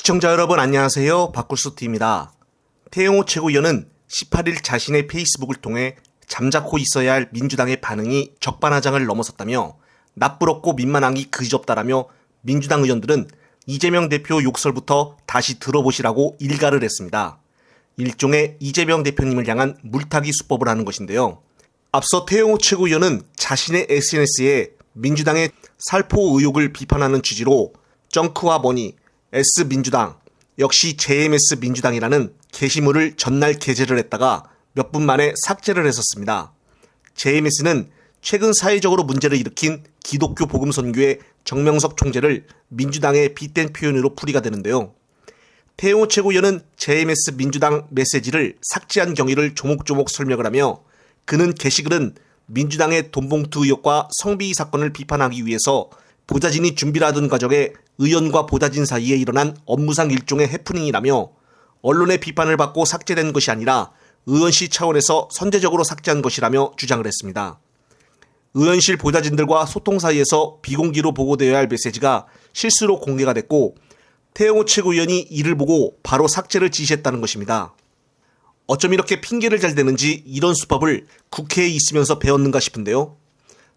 시청자 여러분 안녕하세요. 박굴수TV입니다. 태영호 최고위원은 18일 자신의 페이스북을 통해 잠자코 있어야 할 민주당의 반응이 적반하장을 넘어섰다며 나쁘럽고 민망하기 그지없다라며 민주당 의원들은 이재명 대표 욕설부터 다시 들어보시라고 일가를 했습니다. 일종의 이재명 대표님을 향한 물타기 수법을 하는 것인데요. 앞서 태영호 최고위원은 자신의 SNS에 민주당의 살포 의혹을 비판하는 취지로 정크와 머니, S민주당, 역시 JMS 민주당이라는 게시물을 전날 게재를 했다가 몇 분 만에 삭제를 했었습니다. JMS는 최근 사회적으로 문제를 일으킨 기독교 복음선교회 정명석 총재를 민주당의 빗댄 표현으로 풀이가 되는데요. 태영호 최고위원은 JMS 민주당 메시지를 삭제한 경위를 조목조목 설명을 하며 그는 게시글은 민주당의 돈봉투 의혹과 성비위 사건을 비판하기 위해서 보좌진이 준비를 하던 과정에 의원과 보좌진 사이에 일어난 업무상 일종의 해프닝이라며 언론의 비판을 받고 삭제된 것이 아니라 의원실 차원에서 선제적으로 삭제한 것이라며 주장을 했습니다. 의원실 보좌진들과 소통 사이에서 비공개로 보고되어야 할 메시지가 실수로 공개가 됐고 태영호 최고위원이 이를 보고 바로 삭제를 지시했다는 것입니다. 어쩜 이렇게 핑계를 잘 대는지 이런 수법을 국회에 있으면서 배웠는가 싶은데요.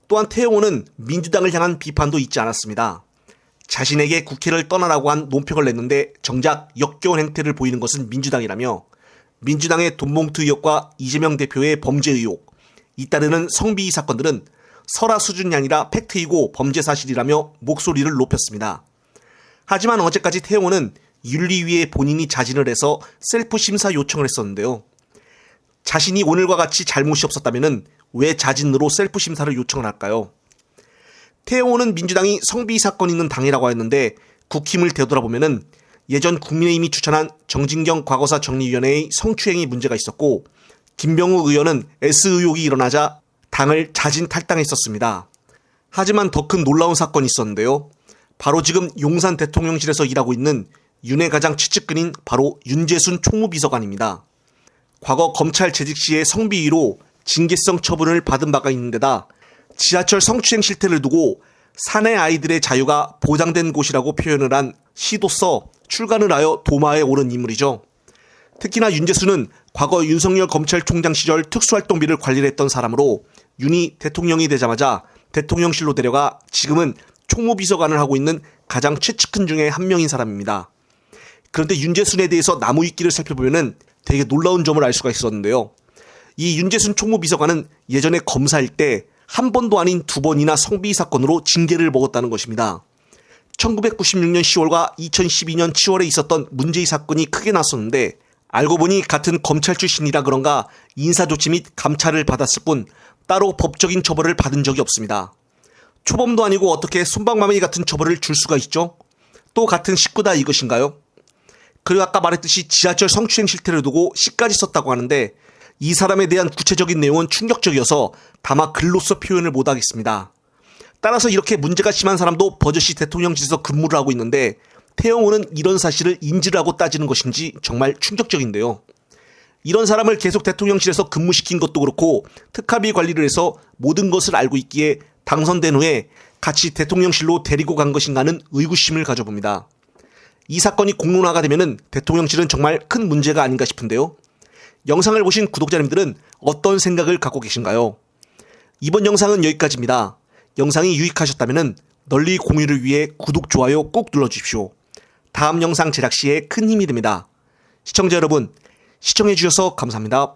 또한 태영호는 민주당을 향한 비판도 잊지 않았습니다. 자신에게 국회를 떠나라고 한 논평을 냈는데 정작 역겨운 행태를 보이는 것은 민주당이라며 민주당의 돈봉투 의혹과 이재명 대표의 범죄 의혹, 잇따르는 성비위 사건들은 설화 수준이 아니라 팩트이고 범죄 사실이라며 목소리를 높였습니다. 하지만 어제까지 태영호는 윤리위에 본인이 자진을 해서 셀프 심사 요청을 했었는데요. 자신이 오늘과 같이 잘못이 없었다면 왜 자진으로 셀프 심사를 요청을 할까요? 태영호는 민주당이 성비위 사건 있는 당이라고 했는데 국힘을 되돌아보면 예전 국민의힘이 추천한 정진경 과거사 정리위원회의 성추행이 문제가 있었고 김병우 의원은 S 의혹이 일어나자 당을 자진 탈당했었습니다. 하지만 더 큰 놀라운 사건이 있었는데요. 바로 지금 용산 대통령실에서 일하고 있는 윤의 가장 최측근인 바로 윤재순 총무비서관입니다. 과거 검찰 재직 시에 성비위로 징계성 처분을 받은 바가 있는 데다 지하철 성추행 실태를 두고 사내 아이들의 자유가 보장된 곳이라고 표현을 한 시도 써 출간을 하여 도마에 오른 인물이죠. 특히나 윤재수는 과거 윤석열 검찰총장 시절 특수활동비를 관리를 했던 사람으로 윤이 대통령이 되자마자 대통령실로 데려가 지금은 총무비서관을 하고 있는 가장 최측근 중에 한 명인 사람입니다. 그런데 윤재순에 대해서 나무위키를 살펴보면 되게 놀라운 점을 알 수가 있었는데요. 이 윤재순 총무비서관은 예전에 검사일 때 한 번도 아닌 두 번이나 성비위 사건으로 징계를 먹었다는 것입니다. 1996년 10월과 2012년 7월에 있었던 문제의 사건이 크게 났었는데 알고 보니 같은 검찰 출신이라 그런가 인사조치 및 감찰을 받았을 뿐 따로 법적인 처벌을 받은 적이 없습니다. 초범도 아니고 어떻게 솜방망이 같은 처벌을 줄 수가 있죠? 또 같은 식구다 이것인가요? 그리고 아까 말했듯이 지하철 성추행 실태를 두고 시까지 썼다고 하는데 이 사람에 대한 구체적인 내용은 충격적이어서 다마 글로써 표현을 못하겠습니다. 따라서 이렇게 문제가 심한 사람도 버젓이 대통령실에서 근무를 하고 있는데 태영호는 이런 사실을 인지를 하고 따지는 것인지 정말 충격적인데요. 이런 사람을 계속 대통령실에서 근무시킨 것도 그렇고 특활비 관리를 해서 모든 것을 알고 있기에 당선된 후에 같이 대통령실로 데리고 간 것인가는 의구심을 가져봅니다. 이 사건이 공론화가 되면 대통령실은 정말 큰 문제가 아닌가 싶은데요. 영상을 보신 구독자님들은 어떤 생각을 갖고 계신가요? 이번 영상은 여기까지입니다. 영상이 유익하셨다면 널리 공유를 위해 구독, 좋아요 꼭 눌러주십시오. 다음 영상 제작 시에 큰 힘이 됩니다. 시청자 여러분, 시청해주셔서 감사합니다.